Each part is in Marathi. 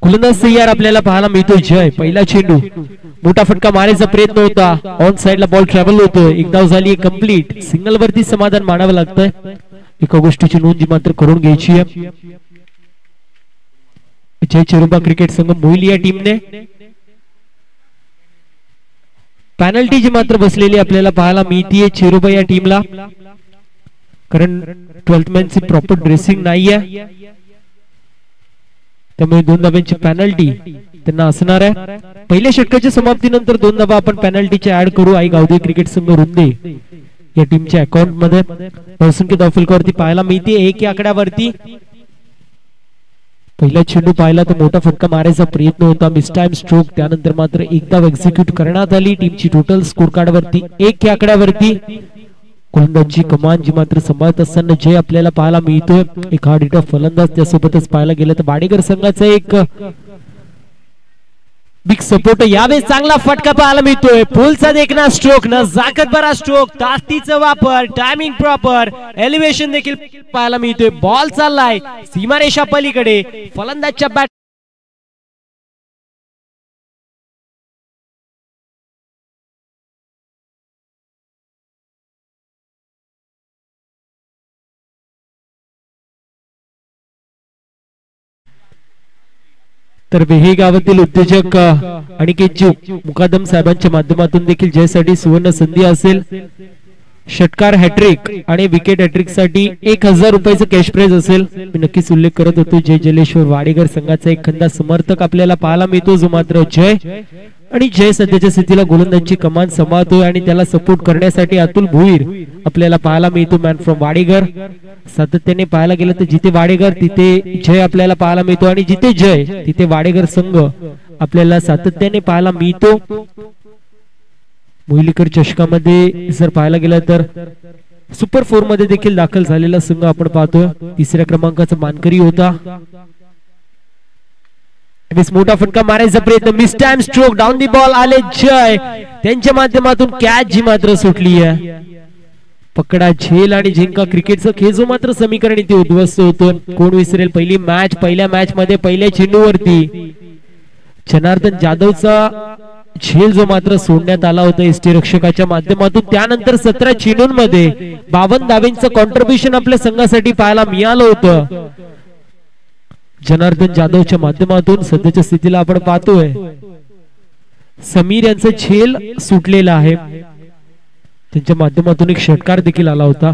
गोलंदाज सय्यार आपल्याला पाहायला मिळतोय जय. पहिला चेंडू मोठा फटका मारायचा प्रयत्न होता, ऑन साइडला बॉल ट्रॅव्हल होतोय. एक धाव झाली कंप्लीट. सिंगल वरती समाधान मानावं लागतंय. एका गोष्टीची नोंद जी मात्र करून घ्यायची आहे, जय चिरुबा क्रिकेट संघ मोहिली या टीमने पॅनल्टी जी मात्र बसलेली आपल्याला पाहायला मिळतीये चिरुबा या टीमला, कारण 12th मॅनची प्रॉपर ड्रेसिंग नाहीये, त्यामुळे 2 धाब्यांची पॅनल्टी त्यांना असणार आहे. पहिल्या षटकाच्या समाप्तीनंतर 2 धाबा आपण पॅनल्टीच्या ऍड करू. आई गावदे क्रिकेट संघ रुंदे या टीमच्या अकाउंट मध्ये बहुसंख्य धावफलकावरती पाहायला मिळते 1 या आकड्यावरती. पहिला चेंडू पाहिला तर मोठा फटका मारायचा प्रयत्न होता, मिस टाइम स्ट्रोक. त्यानंतर मात्र एक धाव एक्झिक्यूट करण्यात आली. टीमची टोटल स्कोर कार्ड वरती 1 या आकड्यावरती. गोलंदाजी कमान जी मात्र सांभाळत असताना जय आपल्याला पाहायला मिळतोय. एक हार्ड हिटर फलंदाज, त्यासोबतच पाहायला गेलं तर वाडेकर संघाचा एक बिग सपोर्ट. यावेळेस चांगला फटका पाहायला मिळतोय. पुलचा देखना स्ट्रोक, न जाकत बरा स्ट्रोक, ताकदीचा वापर, टायमिंग प्रॉपर, एलिव्हेशन देखील पाहायला मिळतोय. बॉल चाललाय सीमारेषा पलीकडे. फलंदाजच्या बॅट तर बेहे गावातील उद्योजक अनिकेत जी मुकादम साहेबांच्या माध्यमातून देखील जयसाठी सुवर्ण संधी असेल. षटकार हॅट्रिक आणि विकेट हॅट्रिक साठी 1000 रुपयाचं कॅश प्राइज असेल. मी नक्कीच उल्लेख करत होतो जय जलेश्वर वाडेकर संघाचा एक खंदा समर्थक आपल्याला पाहायला मिळतो, जो मात्र जय. आणि जय सध्याच्या स्थितीला गोलंदाजी कमान सांभाळतोय आणि त्याला सपोर्ट करण्यासाठी अतुल भोईर आपल्याला पाहायला मिळतो, मॅन फ्रॉम वाडेकर. सातत्याने पाहायला गेलं तर जिथे वाडेकर तिथे जय आपल्याला पाहायला मिळतो, आणि जिथे जय तिथे वाडेकर संघ आपल्याला सातत्याने पाहायला मिळतो. मोहिलीकर चषकामध्ये जर पाहायला गेलं तर सुपर 4 मध्ये देखील दाखल झालेला संघ आपण पाहतोय. 3ऱ्या क्रमांकाचा मानकरी होता. मोठा फटका मारायचा प्रयत्न, miss time stroke, down the ball आले जय. त्यांच्या माध्यमातून कॅच जी मात्र सुटली आहे. पकडा झेल आणि जिंका क्रिकेटचं खेळ जो मात्र समीकरण इथे उद्ध्वस्त होतं. कोण विसरेल पहिली मॅच. पहिल्या मॅच मध्ये पहिल्या चेंडूवरती जनार्दन जाधवचा झेल जो मात्र सोडण्यात आला होता एसटी रक्षकाच्या माध्यमातून. त्यानंतर 17 चेंडूंमध्ये 52 धावांचं कॉन्ट्रीब्युशन आपल्या संघासाठी पाहायला मिळालं होतं जनार्दन जाधवच्या माध्यमातून. सध्याच्या स्थितीला आपण पाहतोय समीर यांचा झेल सुटलेला आहे, त्यांच्या माध्यमातून एक षटकार देखील आला होता.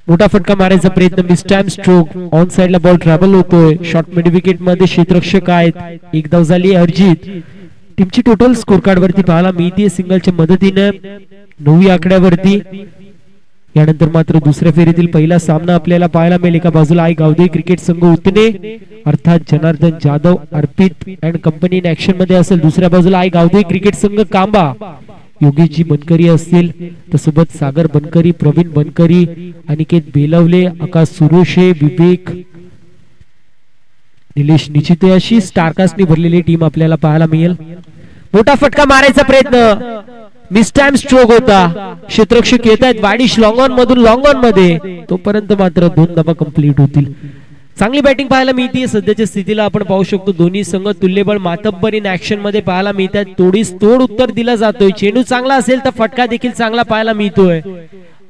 मोठा फटका मारायचा प्रयत्न, मिस टाइम स्ट्रोक, ऑन साइडला बॉल ट्रॅव्हल होतोय. शॉर्ट मिड विकेट मध्ये क्षेत्ररक्षक आहेत. एक धाव झाली अर्जित. टीमची टोटल स्कोर कार्ड वरती पाहायला मिळते सिंगलच्या मदतीने 9 आकड्यावरती. यानंतर मात्र दुसऱ्या फेरीतील पहिला सामना आपल्याला पाहायला मिळेल. एका बाजूला आई गावदे क्रिकेट संघ उतने अर्थात जनार्दन जाधव अर्पित अँड कंपनी इन ऍक्शन मध्ये असेल. दुसऱ्या बाजूला आई गावदे क्रिकेट संघ कांबा योगीजी बनकरी असतील, तसोबत सागर बनकरी, प्रवीण बनकरी, अनिकेत बेलवले, आकाश सुरोशे, विवेक, निलेश निचिते अशी स्टारकास्टनी भरलेली टीम आपल्याला पाहायला मिळेल. मोठा फटका मारायचा प्रयत्न, मिस टाइम स्ट्रोक होता. क्षेत्ररक्षक येत आहेत वाडिश लॉंग ऑन मधून लॉंग ऑन मध्ये, तोपर्यंत मात्र 2 धावा कंप्लीट होतील. चांगली बॅटिंग पाहायला मिळते सध्याच्या स्थितीला आपण पाहू शकतो. दोन्ही संघ तुल्यबळ मातब्बर इन ऍक्शन मध्ये पाहायला मिळतात. तोडीस तोड उत्तर दिला जातोय. चेंडू चांगला असेल तर फटका देखील चांगला पाहायला मिळतोय.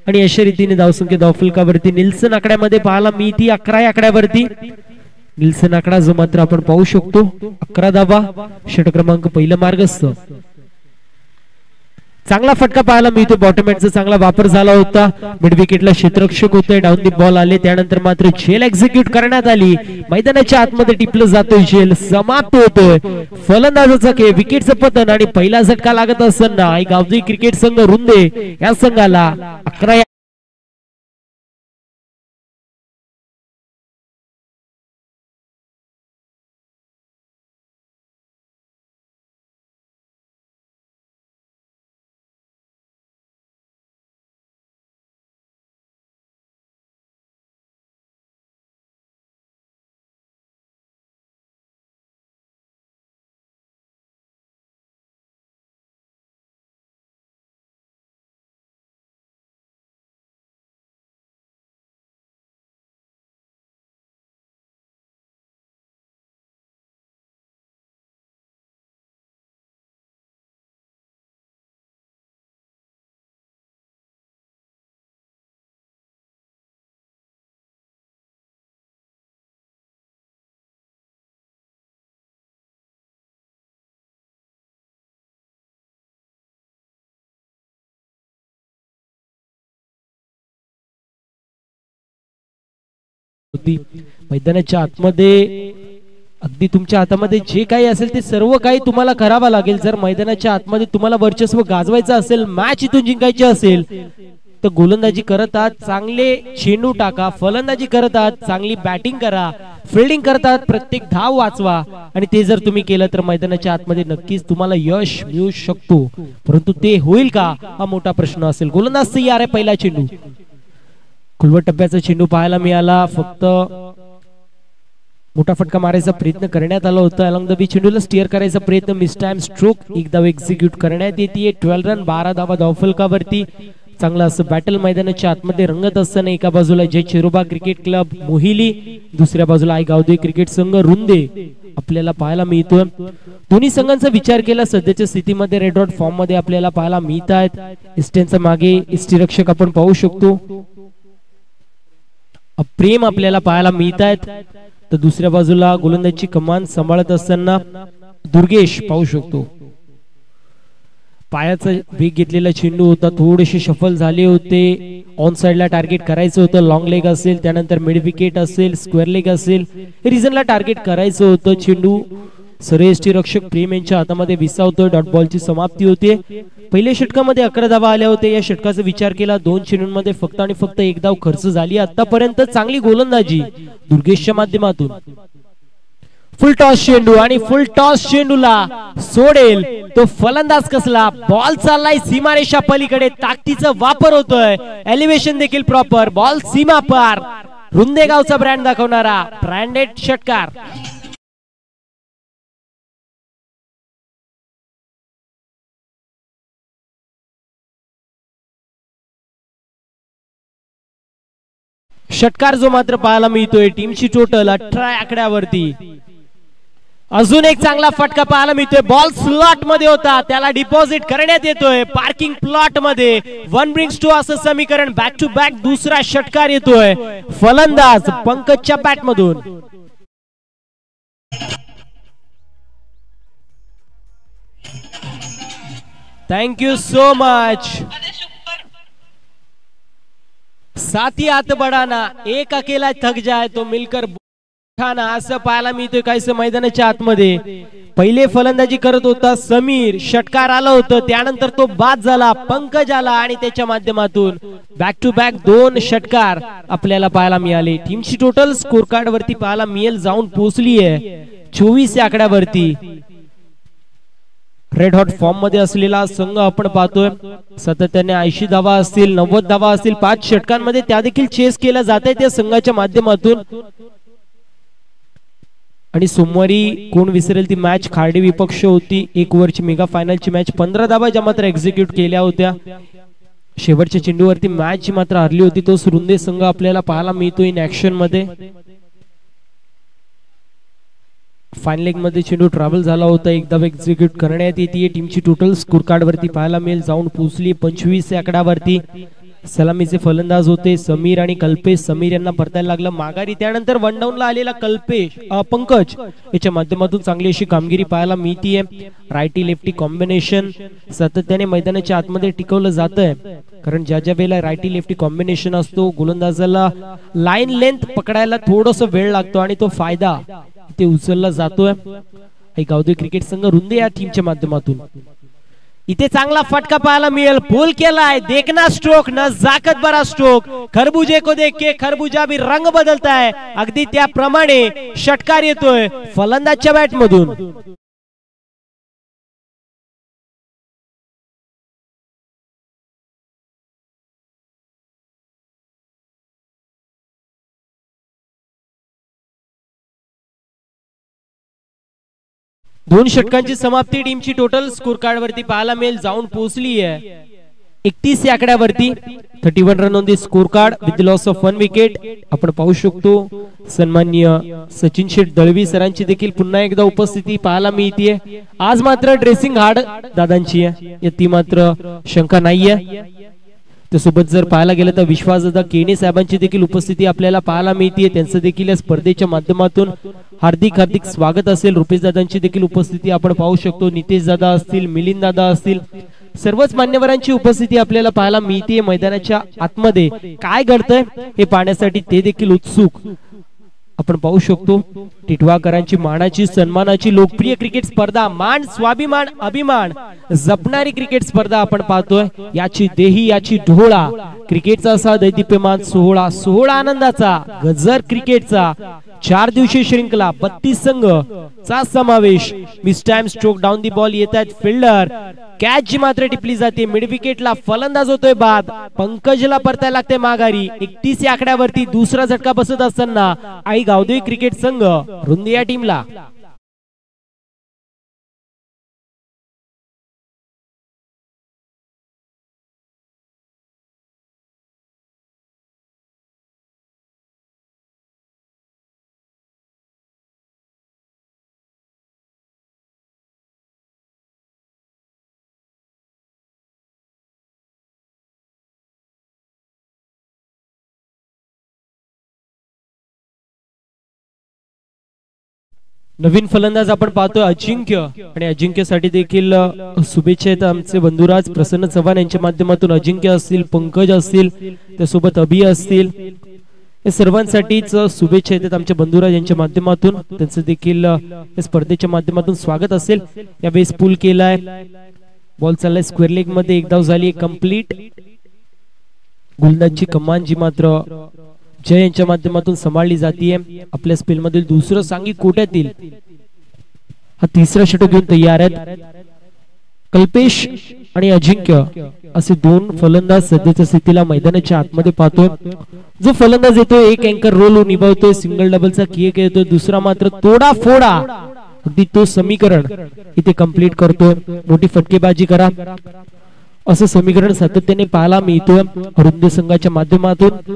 आणि अशा रीतीने धावसंख्या धावफलकावरती निल्सन आकड्यामध्ये पाहायला मिळते 11 आकड्यावरती. निल्सन आकडा जो मात्र आपण पाहू शकतो 11 धावा, षटक क्रमांक पहिला मार्गस्थ. चांगला फटका पाहायला मिळतो. बॉटम एंडचा चांगला वापर झाला होता. मिड विकेटला क्षेत्ररक्षक होते. डाऊन दी बॉल आले. त्यानंतर मात्र झेल एक्झिक्यूट करण्यात आली. मैदानाच्या आतमध्ये टिपलं जातोय झेल. समाप्त होतोय फलंदाजाचा खेळ. विकेटचं पतन आणि पहिला झटका लागत असताना आई गावदे क्रिकेट संघ रुंदे या संघाला 11 होती. मैदानाच्या आतमध्ये अगदी तुमच्या हातामध्ये जे काही असेल ते सर्व काही तुम्हाला करावं लागेल. जर मैदानाच्या आतमध्ये तुम्हाला वर्चस्व गाजवायचं असेल, मॅच इथून जिंकायची असेल, तर गोलंदाजी करत आहात चांगले चेंडू टाका, फलंदाजी करत आहात चांगली बॅटिंग करा, फिल्डिंग करत आहात प्रत्येक धाव वाचवा. आणि ते जर तुम्ही केलं तर मैदानाच्या आतमध्ये नक्कीच तुम्हाला यश मिळू शकतो. परंतु ते होईल का हा मोठा प्रश्न असेल. गोलंदाज तयार आहे. पहिला चेंडू खुलवट टप्प्याचा चेंडू पाहायला मिळाला. फक्त मोठा फटका मारायचा प्रयत्न करण्यात आला होता. अलॉंग द बी चेंडूला स्टिअर करायचा प्रयत्न, मिस टाइम स्ट्रोक एक धाव एक्झिक्यूट करण्यात येते. 12 रन 12 धावा धावफलकावरती. चांगला असं बॅटल मैदानाच्या आतमध्ये रंगत असताना एका बाजूला जय चिरोबा क्रिकेट क्लब मोहिली, दुसऱ्या बाजूला आई गावदेवी क्रिकेट संघ रुंदे आपल्याला पाहायला मिळतोय. दोन्ही संघांचा विचार केला सध्याच्या स्थितीमध्ये रेड डॉट फॉर्म मध्ये आपल्याला पाहायला मिळत आहेत. इस्टेनचा मागे इष्टिरक्षक आपण पाहू शकतो. प्रेम आपल्याला पाहायला मिळत आहेत. तर दुसऱ्या बाजूला गोलंदाजीची कमान सांभाळत असताना दुर्गेश पाहू शकतो. पायाचा वेग घेतलेला चेंडू होता, थोडेसे शफल झाले होते. ऑन साइडला टार्गेट करायचं होतं. लॉंग लेग असेल, त्यानंतर मिड विकेट असेल, स्क्वेअर लेग असेल, रिजनला टार्गेट करायचं होतं. चेंडू सरयष्टी रक्षक प्रेम यांच्या हातामध्ये विसावतोय. डॉट बॉलची समाप्ती होते. पहिल्या षटकामध्ये 11 धावा आल्या होत्या. या षटकाचा विचार केला 2 चेंडूंमध्ये फक्त आणि फक्त 1 धाव खर्च झाली. आतापर्यंत चांगली गोलंदाजी दुर्गेशच्या माध्यमातून. फुल टॉस चेंडू आणि फुल टॉस चेंडूला सोडेल तो फलंदाज कसला. बॉल चाललाय सीमारेषा पलीकडे, ताकदीचा वापर होतोय, एलिव्हेशन देखील प्रॉपर. बॉल सीमा पार. रुंदेगावचा ब्रँड दाखवणारा ब्रँडेड षटकार. षटकार जो मात्र पाहायला मिळतोय. टीमची टोटल 18 आकड्यावरती. अजून एक चांगला फटका पाहायला मिळतोय. बॉल स्लॉट मध्ये होता, त्याला डिपॉझिट करण्यात येतोय पार्किंग प्लॉट मध्ये. 1 ब्रिंग्स 2 असं समीकरण. बॅक टू बॅक दुसरा षटकार येतोय फलंदाज पंकजच्या बॅट मधून. Thank you so much. साथी हात बढाना, एक अकेला थक जाए तो मिलकर खाना, असं पाहायला मिळतोय काहीसं मैदानाच्या आतमध्ये. पहिले फलंदाजी करत होता समीर, षटकार आलं होतं, त्यानंतर तो बाद झाला, पंकज आला आणि त्याच्या माध्यमातून बॅक टू बॅक 2 षटकार आपल्याला पाहायला मिळाले. टीमची टोटल स्कोर कार्ड वरती पाहायला मिळेल जाऊन पोहोचली आहे 24 या आकड्यावरती. रेड हॉट फॉर्म मध्ये असलेला संघ आपण पाहतोय. सातत्याने 80 धावा असतील, 90 धावा असतील, 5 षटकांमध्ये त्या देखील चेस केला जात आहे त्या संघाच्या माध्यमातून. आणि सोमवारी कोण विसरेल ती मॅच खार्डी विपक्ष होती. 1 ओव्हरची मेगा फायनलची मॅच. 15 धावा ज्या मात्र एक्झिक्यूट केल्या होत्या. शेवटच्या चेंडूवरती मॅच मात्र हरली होती. तो रुंदे संघ आपल्याला पाहायला मिळतो इन ऍक्शन मध्ये. फायनल लेग मध्ये चेंडू ट्रॅव्हल झाला होता, एकदा एक्झिक्यूट करण्यात येते. टीमची टोटल स्कोर कार्ड वरती पाहायला मिळेल जाऊन पोहोचली 25 या आकड्यावरती. सलामीचे फलंदाज होते समीर आणि कल्पेश. समीर यांना परतायला लागलं माघारी, त्यानंतर वन डाऊन ला आलेला पंकज याच्या माध्यमातून चांगली अशी कामगिरी पाहायला मिळतीये. रायटी लेफ्टी कॉम्बिनेशन सातत्याने मैदानाच्या आतमध्ये टिकवलं जात आहे, कारण ज्या ज्या वेळेला रायटी लेफ्टी कॉम्बिनेशन असतो गोलंदाजाला लाईन लेंथ पकडायला थोडस वेळ लागतो आणि तो फायदा ते उचलला जातोय. गावदेवी क्रिकेट संघ रुंदे या टीमच्या माध्यमातून. इथे चांगला फटका पाहायला मिळेल. पुल केलाय, देखना स्ट्रोक, नजाकत भरा स्ट्रोक. खरबूजे को देख के खरबूजा भी रंग बदलता है, अगदी त्याप्रमाणे षटकार येतोय फलंदाजच्या बॅट मधून. दोन षटकांची समाप्ती टीमची टोटल स्कोर कार्ड वरती पाहायला मिळेल जाऊन पोहोचली आहे 31 या आकड्यावरती. 31 run on the score card with loss of 1 wicket. आपण पाहू शकतो सन्माननीय सचिन शेठ दळवी सरांची देखील पुन्हा एकदा उपस्थिती पाहायला मिळते. आज मात्र ड्रेसिंग हार्ड दादांची आहे, याती मात्र शंका नाहीये. त्यासोबत जर पाहायला गेलं तर विश्वासदादा केणे साहेबांची देखील उपस्थिती आपल्याला पाहायला मिळते. त्यांचं देखील या स्पर्धेच्या माध्यमातून हार्दिक हार्दिक स्वागत असेल. रुपेश दादांची देखील उपस्थिती आपण पाहू शकतो. नितेश दादा असतील, मिलिंद दादा असतील, सर्वच मान्यवरांची उपस्थिती आपल्याला पाहायला मिळते. मैदानाच्या आतमध्ये काय घडतंय हे पाहण्यासाठी ते देखील उत्सुक आपण पाहू शकतो टिटवाकरांची मानाची सन्मानाची लोकप्रिय क्रिकेट स्पर्धा मान स्वाभिमान अभिमान जपणारी क्रिकेट स्पर्धा आपण पाहतोय। याची देही याची ढोळा क्रिकेटचा असा दैदिप्यमान सोहळा सोहळा आनंदाचा गजर क्रिकेटचा 4 दिवसीय श्रृंखला 32 संघ चा समावेश। Miss time stroke down the ball येत आहेत फिल्डर कॅच जी मात्र टिपली जाते मिड विकेटला फलंदाज होतोय बाद पंकजला परतायला लागते माघारी 31 या आकड्यावरती दुसरा झटका बसत असताना आई गावदेवी क्रिकेट संघ रुंदी या टीमला। नवीन फलंदाज आपण पाहतोय अजिंक्य आणि अजिंक्यसाठी देखील शुभेच्छा आहेत आमचे बंधुराज प्रसन्न चव्हाण यांच्या माध्यमातून। अजिंक्य असतील पंकज असतील त्यासोबत अभि असतील या सर्वांसाठीच शुभेच्छा आहेत आमच्या बंधुराज यांच्या माध्यमातून। त्यांचं देखील या स्पर्धेच्या माध्यमातून स्वागत असेल। यावेळेस पूल केलाय बॉल चाललाय स्क्वेअर लेग मध्ये एक धाव झाली कंप्लीट। गोलंदाजची कमान जी मात्र जय यांच्या माध्यमातून सांभाळली जाते। आपल्या स्पेल मधील दुसरं सांघिक कोट्यातील हा तिसरा षटक घेऊन तयार आहेत कल्पेश आणि अजिंक्य असे दोन फलंदाज सध्याच्या स्थितीला मैदानाच्या आतमध्ये पाहतोय। जो फलंदाज येतोय एक अँकर रोल निभावतोय सिंगल डबलचा किक येतोय दुसरा मात्र तोडा फोडा अगदी तो समीकरण इथे कंप्लीट करतोय। मोठी फटकेबाजी करा असं समीकरण सातत्याने पाहायला मिळतोय रुंद संघाच्या माध्यमातून।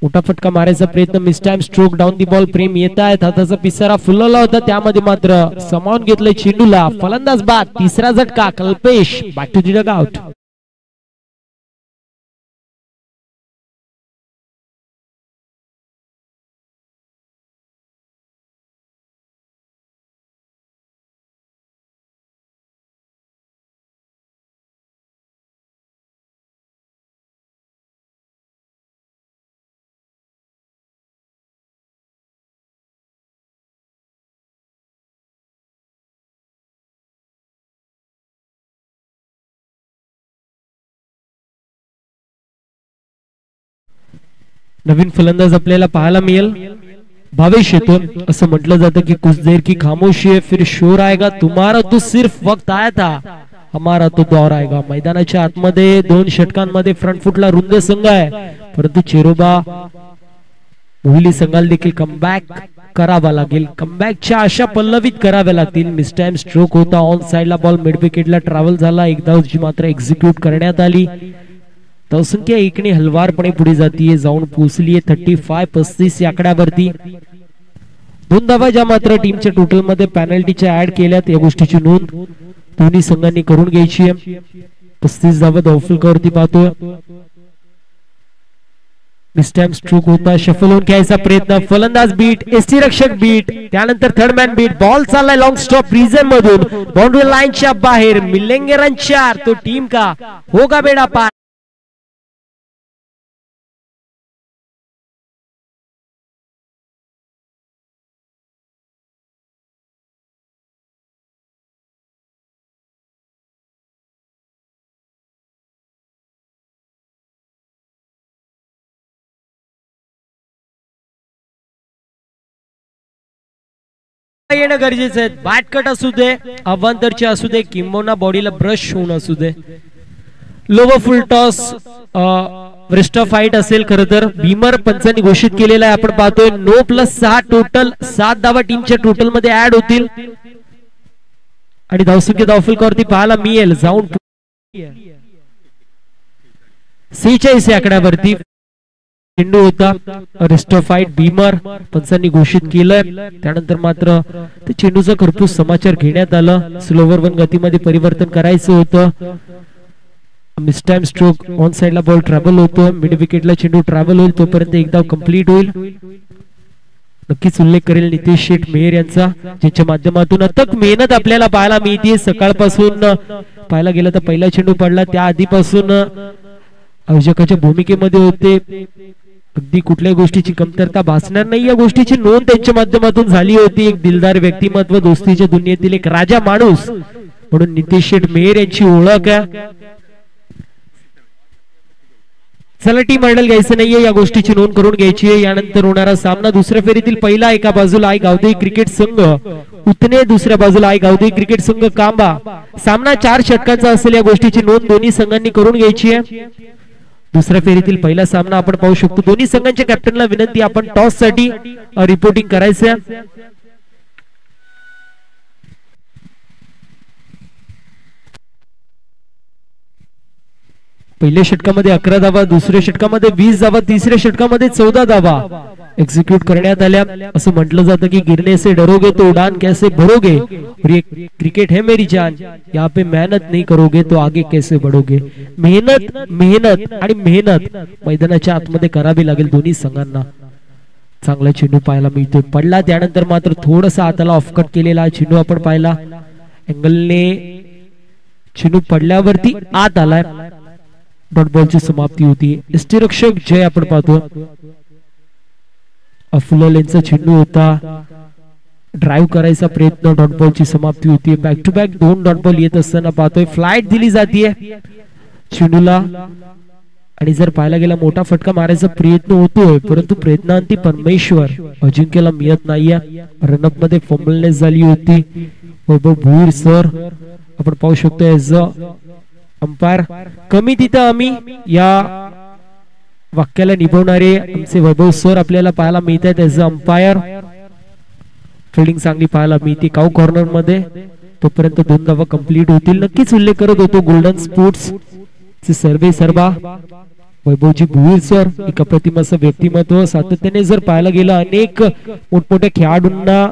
मोठा फटका मारायचा प्रयत्न miss time stroke down the ball प्रेम येत आहेत हाताचा पिसारा फुलवला होता त्यामध्ये मात्र समावून घेतलंय चेंडूला फलंदाज बाद तिसरा झटका Kalpesh back to the dugout. Out फलंदाज आपल्याला पाहायला मिळेल भावेश येतो। असं म्हटलं जातं की कुछ देर की खामोशी है फिर शोर आएगा तुम्हारा तो सिर्फ वक्त आया था हमारा तो दौर आएगा। मैदानाच्या आतमध्ये दोन षटकांमध्ये फ्रंट फुटला रुंद संघ आहे परंतु चेरोबा मोहिली संघाला देखील कमबॅक करावा लागेल। कमबॅकच्या आशा पल्लवित कराव्या लागतील। मिस टाइम स्ट्रोक होता ऑन साइडला बॉल मिड विकेटला ट्रॅव्हल झाला एक धाव जी मात्र एक्झिक्यूट करण्यात आली। धावसंख्या एकने हलवारपणे पुढे जातीये जाऊन पोहोचलीये 35-35 या आकड्यावरती। दोन धावा ज्या मात्र टीमच्या टोटल मध्ये पेनल्टीच्या ऍड केल्यात या गोष्टीची नोंद दोन्ही संघांनी करून घ्यायची आहे। 35 धावा धावफलकावरती पाहतोय मिस टाइम स्ट्रोक होता शफल होऊन घ्यायचा प्रयत्न फलंदाज बीट एसटी रक्षक बीट त्यानंतर थर्ड मॅन बीट बॉल चाललाय लॉंग स्टॉप रिजन मधून बाउंड्री लाईनच्या बाहेर मिलेंगे रन 4 तो टीम का होगा बेड़ा पार। येणं गरजेचं आहे बॅट कट असू दे अवांतरचे असू दे किंबहुना बॉडीला ब्रश होऊन असू दे लोवर फुल टॉस वरिष्ठ फाईट असेल खरं तर भीमर पंचांनी घोषित केलेला आहे। आपण पाहतोय 9+6 टोटल 7 धावा टीमच्या टोटल मध्ये ऍड होतील आणि धावसंख्या धावफलकावरती पाहायला मिळेल जाऊन 46 या आकड्यावरती चेंडू होता रिस्ट फाईट भीमर पंचांनी घोषित केलंय त्यानंतर मात्र ते चेंडूचा खरपूस समाचार घेण्यात आला। स्लोवर वन गतीमध्ये परिवर्तन करायचं होतं। मिस टाइम स्ट्रोक ऑन साइडला बॉल ट्रॅव्हल होतो मिड विकेटला चेंडू ट्रॅव्हल होईल तोपर्यंत एक धाव कंप्लीट होईल। नक्कीच उल्लेख करेल नितेश शेठ मेहर यांचा ज्याच्या माध्यमातून अथक मेहनत आपल्याला पाहायला मिळते। सकाळपासून पाहायला गेलं तर पहिला चेंडू पडला त्या आधीपासून आयोजकाच्या भूमिकेमध्ये होते अगदी कुठल्याही गोष्टीची कमतरता भासणार नाही या गोष्टीची नोंद त्यांच्या माध्यमातून झाली होती. एक दिलदार व्यक्तिमत्व, दोस्तीच्या दुनियेतील एक राजा माणूस म्हणून नितेश शेठ मेहर यांची ओळख आहे. चला टीम आयडल घ्यायचं नाहीये, या गोष्टीची नोंद करून घ्यायची आहे. यानंतर होणारा सामना दुसऱ्या फेरीतील पहिला, एका बाजूला आई गावदेवी क्रिकेट संघ उतने, दुसऱ्या बाजूला आई गावदेवी क्रिकेट संघ कांबा. सामना 4 षटकांचा असेल, या गोष्टीची नोंद दोन्ही संघांनी करून घ्यायची आहे. दुसऱ्या फेरीतील पहिला सामना आपण पाहू शकतो. दोन्ही संघांच्या कॅप्टनला विनंती, आपण टॉस साठी रिपोर्टिंग करायचं. पहिल्या षटकामध्ये 11 धावा, दुसऱ्या षटकामध्ये 20 धावा, तिसऱ्या षटकामध्ये 14 धावा एक्झिक्यूट करण्यात आल्या. असं म्हटलं जातं की गिरने से डरोगे तो उड़ान कैसे भरोगे, और ये क्रिकेट है मेरी जान, यहाँ पे मेहनत नहीं करोगे तो आगे कैसे बढ़ोगे. मेहनत मेहनत आणि मेहनत मैदानाच्या आतमध्ये करावी लागेल दोन्ही संघांना. चांगला चेंडू पाहायला मिळतोय, पडला त्यानंतर मात्र थोडासा हाताला ऑफकट केलेला चेंडू आपण पाहिला. अँगलने चेंडू पडल्यावरती आत आलाय. डॉट बॉलची समाप्ती होती. यष्टिरक्षक जय आपण पाहतो. अफुलल यांचा चेंडू होता, ड्राइव्ह करायचा प्रयत्न, डॉट बॉलची समाप्ती होती. Back to back 2 dot ball येत असताना पाहतोय फ्लाइट दिली जाते चेंडूला. आणि जर पाहायला गेला मोठा फटका मारायचा प्रयत्न होतोय, परंतु प्रयत्नांती परमेश्वर अजिंक्यला मिळत नाहीये. रनअप मध्ये फंबलनेस झाली होती. वैभव भुईर सर आपण पाहू शकतो ऍज अ अंपायर. कमी तिथं आम्ही या वाक्याला निभवणारे आमचे वैभव सर आपल्याला पाहायला मिळत आहेत ऍज अ अंपायर. फिल्डिंग चांगली पाहायला मिळते काऊ कॉर्नर मध्ये. तोपर्यंत 2 धावा कंप्लीट होतील. नक्कीच उल्लेख करत होतो गोल्डन स्पोर्ट्स चे सर्वे सर्वा वैभवजी भुईर सर, एक अप्रतिम असं व्यक्तिमत्व. सातत्याने जर पाहायला गेलं अनेक मोठमोठ्या खेळाडूंना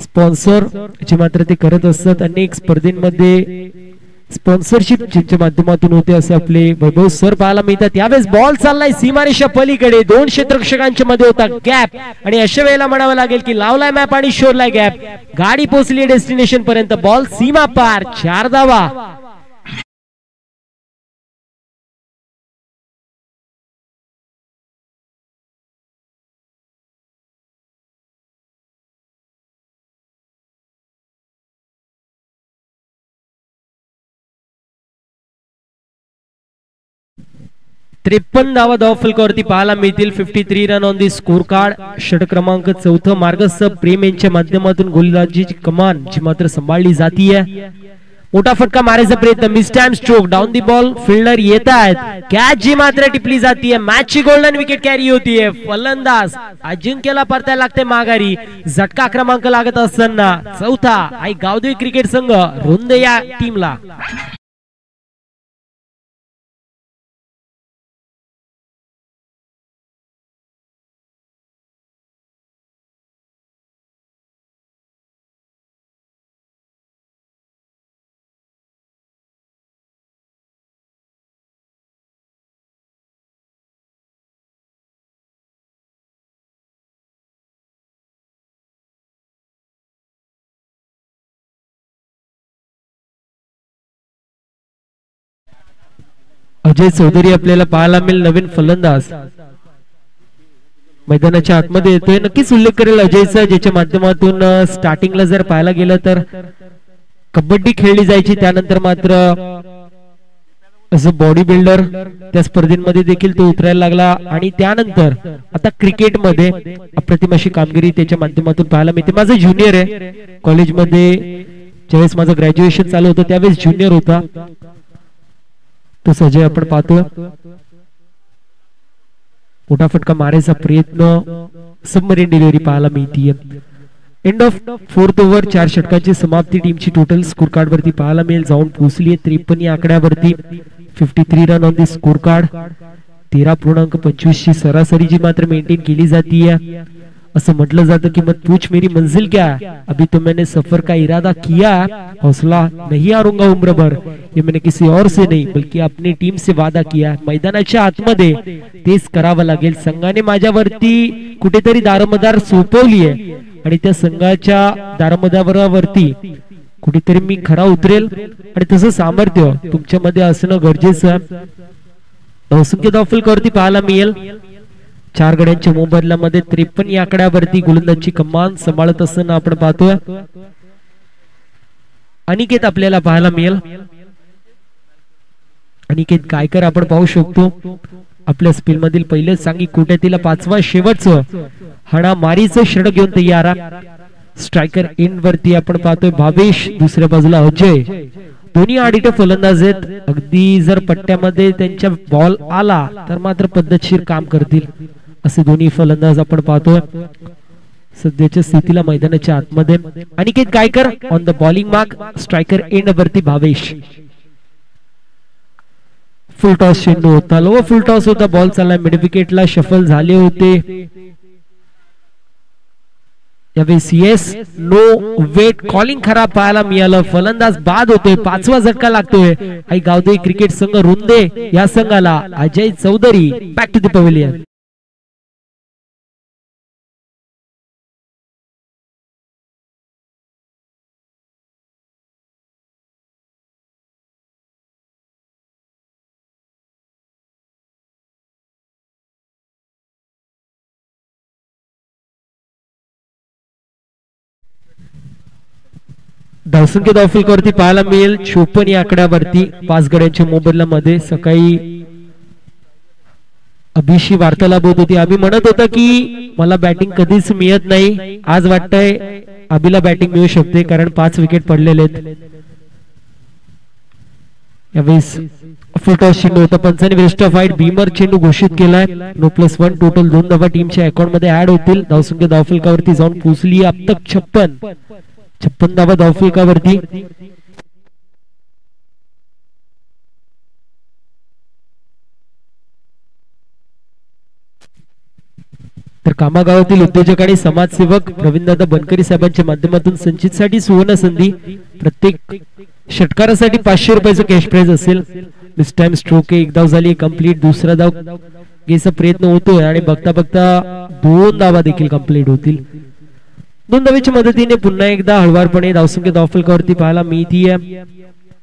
स्पॉन्सर जे मात्र ते करत असतात. अनेक स्पर्धेमध्ये स्पॉन्सरशिप ज्यांच्या माध्यमातून होते असे आपले वैभव सर पाहायला मिळतात. यावेळेस बॉल चाललाय सीमारेषा पलीकडे, 2 क्षेत्ररक्षकांच्या मध्ये होता गॅप, आणि अशा वेळेला म्हणावं लागेल की लावलाय मॅप आणि शोधलाय गॅप. गाडी पोहोचली डेस्टिनेशन पर्यंत, बॉल सीमा पार, 4 धावा. त्रेपन्न धावा धावफलकावरती पाहायला मिळतील. 53 run on the score card. षटक क्रमांक 4 मार्गस्थ प्रेम यांच्या माध्यमातून गोलंदाजीची कमान जी मात्र सांभाळली जातीये. मोठा फटका मारायचा प्रयत्न, miss time stroke, down the ball, fielder येत आहेत, कॅच जी मात्र टिपली जातीये. मॅच ची गोल्डन विकेट कॅरी होतीये. फलंदाज अजिंक्यला परतायला लागते माघारी. झटका क्रमांक लागत असताना 4था आई गावदेवी क्रिकेट संघ रुंद या टीमला. अजय चौधरी आपल्याला पाहायला मिळेल, नवीन फलंदाज मैदानाच्या आतमध्ये येतोय. नक्कीच उल्लेख करेल अजयचा, ज्याच्या माध्यमातून स्टार्टिंगला जर पाहायला गेलं तर कबड्डी खेळली जायची, त्यानंतर मात्र ऍज अ बॉडी बिल्डर त्या स्पर्धेमध्ये देखील तो उतरायला लागला. आणि त्यानंतर आता क्रिकेटमध्ये अप्रतिम अशी कामगिरी त्याच्या माध्यमातून पाहायला मिळते. माझा ज्युनियर आहे कॉलेजमध्ये, ज्यावेळेस माझं ग्रॅज्युएशन चालू होतं त्यावेळेस ज्युनियर होता तो सजय आपण पाहतो. मोठा फटका मारायचा प्रयत्न, सबमरीन डिलिव्हरी पाहायला मिळतीये. एंड ऑफ 4th ओव्हर, 4 षटकांची समाप्ती. टीमची टोटल स्कोर कार्ड वरती पाहायला मिळेल जाऊन पोहोचली 53 या आकड्यावरती. 53 run on the score card. 13.25 ची सरासरी जी मात्र मेंटेन केली जातीये. असं म्हटलं जातं की मत पूछ मेरी मंजिल क्या, अभी तो मैंने सफर का इरादा किया, हौसला नहीं हारूंगा उम्र भर, ये मैंने किसी और से नहीं बल्कि अपनी टीम से वादा किया. मैदानाच्या आतमध्ये तेच करावं लागेल. संघाने माझ्यावरती कुठेतरी दारोमदार सोपवली आहे आणि त्या संघाच्या दारोमदारावरती कुठेतरी मी खरा उतरेल आणि तसं सामर्थ्य तुमच्यामध्ये असणं गरजेचं आहे. बहुसंख्य धावफलकावरती पाहायला मिळेल 4 गड्यांच्या मोबदल्यामध्ये 53 या आकड्यावरती गोलंदाजीची कमान सांभाळत असताना आपण पाहतोय अनिकेत आपल्याला पाहायला मिळेल. अनिकेत गायकर आपण पाहू शकतो आपल्या स्पिन मधील पहिले सांगी कोट्यातील 5वा शेवटचं हाणामारीचं षटक घेऊन तयार. स्ट्रायकर एंड वरती आपण पाहतोय भावेश, दुसऱ्या बाजूला अजय. दोन्ही आडिटे फलंदाज आहेत. अगदी जर पट्ट्यामध्ये त्यांच्या बॉल आला तर मात्र पद्धतशीर काम करतील असे दोन्ही फलंदाज आपण पाहतोय सध्याच्या स्थितीला मैदानाच्या आतमध्ये. Aniket Gaikar on the bowling mark, striker end वरती भावेश. फुल टॉस चेंडू होता, लो फुल टॉस होता, बॉल चालला मिड विकेटला, शफल झाले होते. यावेळेस येस नो वेट कॉलिंग खराब पाहायला मिळालं. फलंदाज बाद होतोय, 5वा झटका लागतोय. आई गावदेवी क्रिकेट संघ रुंदे या संघाला Ajay Chaudhary back to the pavilion. धावसंख्या धावफलकावरती पाहायला मिळेल 54 या आकड्यावरती 5 गड्यांच्या मोबदल्यामध्ये. सकाळी अभिषी वार्तालाप होत होती. अभि म्हणत होता की मला बॅटिंग कधीच मिळत नाही, आज वाटतंय अभिला बॅटिंग मिळू शकते कारण 5 विकेट पडलेले आहेत. यावेळेस फुल टॉस चेंडू होता, पंचांनी वेस्ट ऑफ फाईट बीमर चेंडू घोषित केलाय. नो +1 टोटल 2 धावा टीमच्या अकाउंट मध्ये ऍड होतील. धावसंख्या धावफलकावरती जाऊन पोहोचली अब तक 56 धावा धावफलकावरती. तर कामागावातील उद्योजक आणि समाजसेवक प्रवीणदादा बनकरी साहेबांच्या माध्यमातून संचित साठी सुवर्ण संधी. प्रत्येक षटकारासाठी 500 रुपयाचं कॅश प्राइज असेल. दिस टाइम स्ट्रोक एक धाव झाली कंप्लीट. दुसरा धाव घ्यायचा प्रयत्न होतोय आणि बघता बघता 2 धावा देखील कंप्लीट होतील. 2 धावेच्या मदतीने पुन्हा एकदा हळवारपणे धावसंख्या धावफलकावरती पाहायला मिळतीये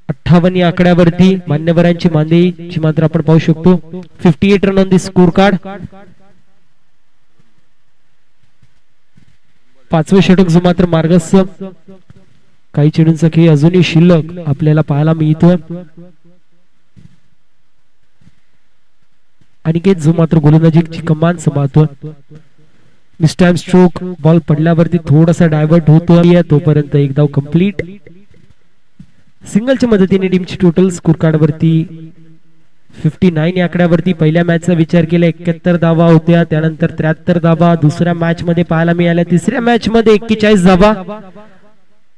58 या आकड्यावरती. मान्यवरांची मांदेची मात्र आपण पाहू शकतो 58 run on the score card. 5वे षटक जो मात्र मार्गस्थ. काही चेंडूंचा खेळ अजूनही शिल्लक आपल्याला पाहायला मिळतोय. अनिकेत जो मात्र गोलंदाजीची कमान सांभाळतोय. मिस टाइम स्ट्रोक बॉल पडल्यावरती थोडासा डायव्हर्ट होतोय, तोपर्यंत एक धाव कंप्लीट. सिंगलच्या मदतीने टीमची टोटल स्कोर कार्ड वरती 59 या आकड्यावरती. पहिल्या मॅचचा विचार केला 71 धावा होत्या, त्यानंतर 73 धावा दुसऱ्या मॅच मध्ये पाहायला मिळाल्या. तिसऱ्या मॅच मध्ये 41 धावा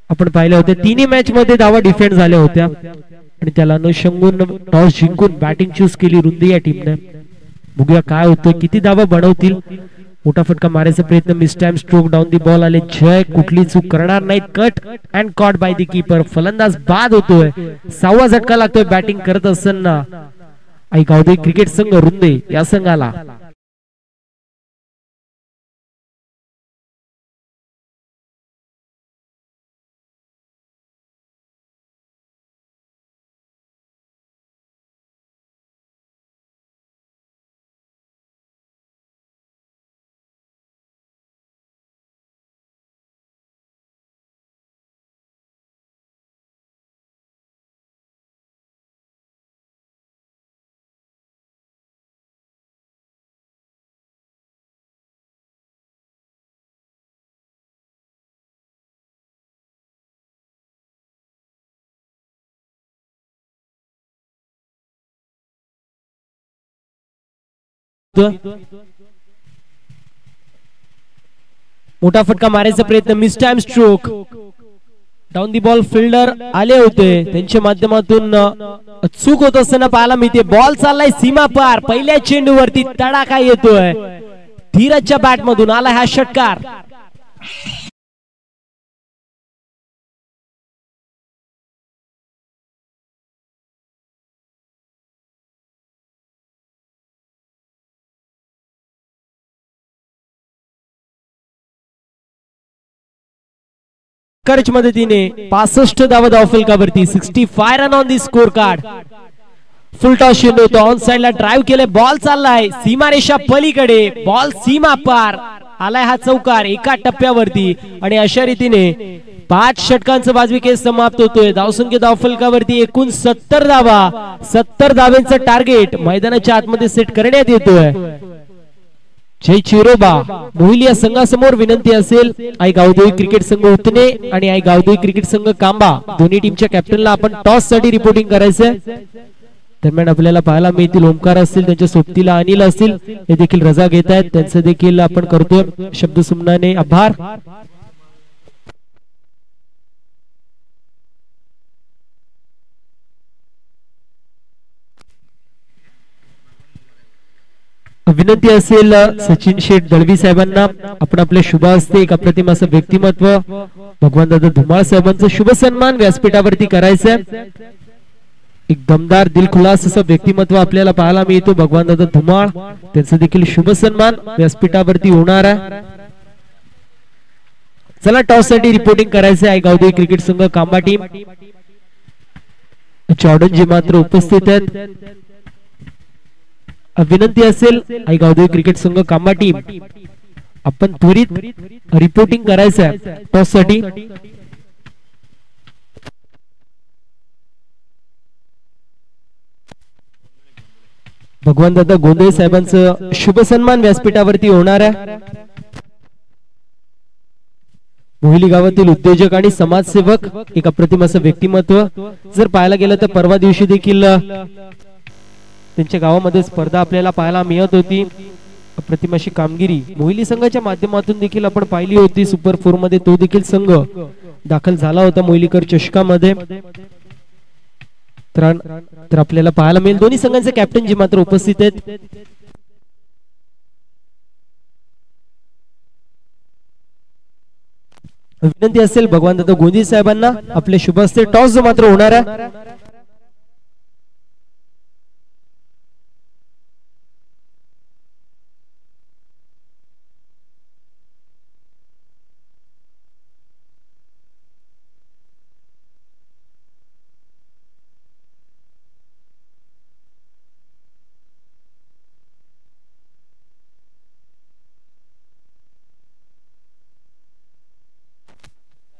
आपण पाहिल्या होत्या. तिन्ही मॅच मध्ये धावा डिफेंड झाल्या होत्या आणि त्याला अनुषंगून टॉस जिंकून बॅटिंग चूज केली रुंदी या टीमने. बघूया काय होतं, किती धावा बनवतील. मोठा फटका मारायचा प्रयत्न, miss time stroke down the ball आले जय, कुठली चूक करणार नाहीत. Cut and caught by the keeper. फलंदाज बाद होतोय, 6वा झटका लागतोय बॅटिंग करत असताना. आई गावदेवी क्रिकेट संघ रुंदे या संघाला. मोठा फटका मारायचा प्रयत्न, miss time stroke down the ball. Fielder आले होते, त्यांच्या माध्यमातून चूक होत असताना पाहायला मिळते. बॉल चाललाय सीमा पार. पहिल्या चेंडूवरती तडाखा येतोय. धीरजच्या बॅट मधून आला हा षटकार. मदतीने 65 धावा धावफलकावरती 65 run on the score card. Full toss येतो तो ऑन साइडला ड्राइव्ह केले बॉल चाललाय सीमारेषा पलीकडे बॉल सीमा पार आलाय हा चौकार एका टप्प्यावरती आणि अशा रीतीने 5 षटकांचा वाजवी समाप्त होतोय धावसंख्या धावफलकावरती एकूण 70 धावा 70 धावांचं टार्गेट मैदानाच्या आतमध्ये सेट करण्यात येतोय जय चिरोबा मोहिली या संघासमोर विनंती असेल आई गावदेवी क्रिकेट संघ उतने आणि आई गावदेवी क्रिकेट संघ कांबा दोन्ही टीमच्या कॅप्टनला आपण टॉस साठी रिपोर्टिंग करायचंय दरम्यान आपल्याला पाहायला मिळतील ओमकार असतील त्यांच्या सोबतीला अनिल असतील हे देखील रजा घेत आहेत त्यांचं देखील आपण करतोय शब्द सुमनाने आभार विनंती असेल सचिन शेठ दळवी साहेबांना आपण आपल्या शुभ हस्ते एक अप्रतिम असं व्यक्तिमत्व भगवान दादा धुमाळ साहेबांचं शुभ सन्मान व्यासपीठावरती करायचंय एक दमदार दिलखुलास असं व्यक्तिमत्व आपल्याला पाहायला मिळतो भगवान दादा धुमाळ त्यांचं देखील शुभ सन्मान व्यासपीठावरती होणार आहे चला टॉस साठी रिपोर्टिंग करायचंय आई गावदेवी क्रिकेट संघ कांबा टीम जॉर्डन जी मात्र उपस्थित आहेत विनंती असेल आई गावदेवी क्रिकेट संघ कांबा टीम आपण त्वरित रिपोर्टिंग करायचं आहे टॉस साठी भगवान दादा गोंधळे साहेबांचं शुभ सन्मान व्यासपीठावरती होणार आहे मोहिली गावातील उद्योजक आणि समाजसेवक एक अप्रतिम असं व्यक्तिमत्व जर पाहायला गेलं तर परवा दिवशी देखील त्यांच्या गावामध्ये स्पर्धा आपल्याला पाहायला मिळत होती अप्रतिम अशी कामगिरी मोहिली संघाच्या माध्यमातून देखील आपण पाहिली होती सुपर 4 मध्ये तो देखील संघ दाखल झाला होता मोहिलीकर चषकामध्ये तर आपल्याला पाहायला मिळेल दोन्ही संघांचे कॅप्टन जे मात्र उपस्थित आहेत विनंती असेल भगवान दादा गोंधी साहेबांना आपले शुभ हस्ते टॉस जो मात्र होणार आहे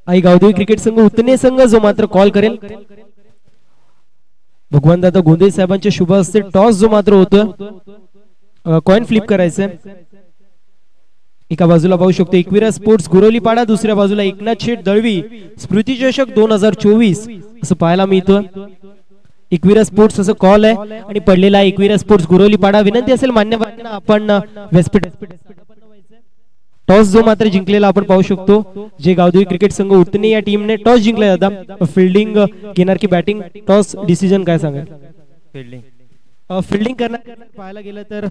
आई गावदेवी क्रिकेट संघ उतने संघ जो मात्र कॉल करेल भगवान दादा गोंधळे साहेबांच्या शुभ हस्ते टॉस जो मात्र होतोय कॉइन फ्लिप करायचंय एका बाजूला पाहू शकतो एकविरा स्पोर्ट्स गुरोलीपाडा दुसऱ्या बाजूला एकनाथ शेठ दळवी स्मृती चषक 2024 असं पाहायला मिळतं एकविरा स्पोर्ट्स असं कॉल आहे आणि पडलेला एकविरा स्पोर्ट्स गुरोलीपाडा विनंती असेल मान्यवरांना आपण व्यासपीठ टॉस जो मात्र जिंकलेला आपण पाहू शकतो जे गावदेवी क्रिकेट संघ उतने या टीमने टॉस जिंकला जाता फिल्डिंग घेणार की बॅटिंग टॉस डिसिजन काय सांगा फिल्डिंग करणार पाहायला गेलं तर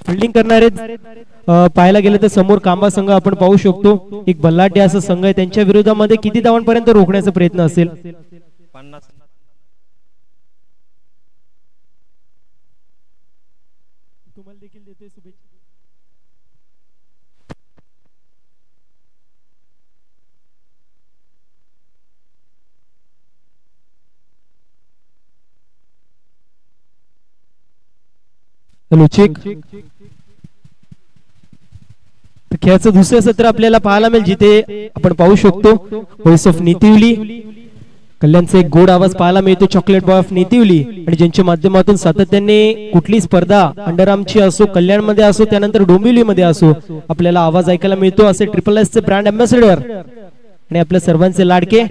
फिल्डिंग करणारे पाहायला गेलं तर समोर कांबा संघ आपण पाहू शकतो एक बल्लाटे असा संघ आहे त्यांच्या विरोधामध्ये किती धावांपर्यंत रोखण्याचा प्रयत्न असेल 50 तुम्हाला देखील देते शुभेच्छा हॅलो चेक खेळाचं दुसरं सत्र आपल्याला पाहायला मिळेल जिथे आपण पाहू शकतो व्हॉइस ऑफ नितिवली कल्याणचा एक गोड आवाज पाहायला मिळतो चॉकलेट बॉय ऑफ नितिवली आणि ज्यांच्या माध्यमातून सातत्याने कुठली स्पर्धा अंडरआर्मची असो कल्याण मध्ये असो त्यानंतर डोंबिवली मध्ये असो आपल्याला आवाज ऐकायला मिळतो असे ट्रिपल एस चे ब्रँड अँबॅसेडर आणि आपल्या सर्वांचे लाडके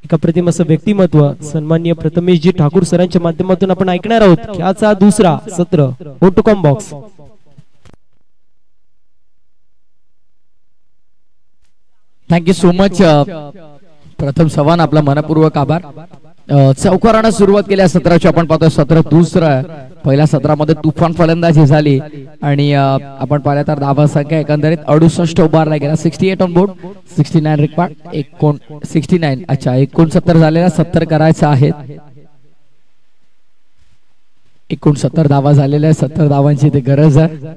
एक अप्रतिम असं व्यक्तिमत्व सन्माननीय प्रथमेशजी ठाकूर सरांच्या माध्यमातून आपण ऐकणार आहोत खेळाचा दुसरा सत्र ओटोकॉम बॉक्स थँक्यू सो मच प्रथम सवान आपला मनपूर्वक आभार चौकारानं सुरुवात केल्या सत्राची आपण पाहतोय सत्र दुसरं पहिल्या सत्रामध्ये तुफान फलंदाजी झाली आणि आपण पाहिलं तर धावा संख्या एकंदरीत 68 उभारला गेला 68 ऑन बोर्ड 69 रिक्वायर्ड 69 अच्छा 69 झालेला 70 करायचं आहे 69 धावा झालेल्या 70 धावांची ते गरज आहे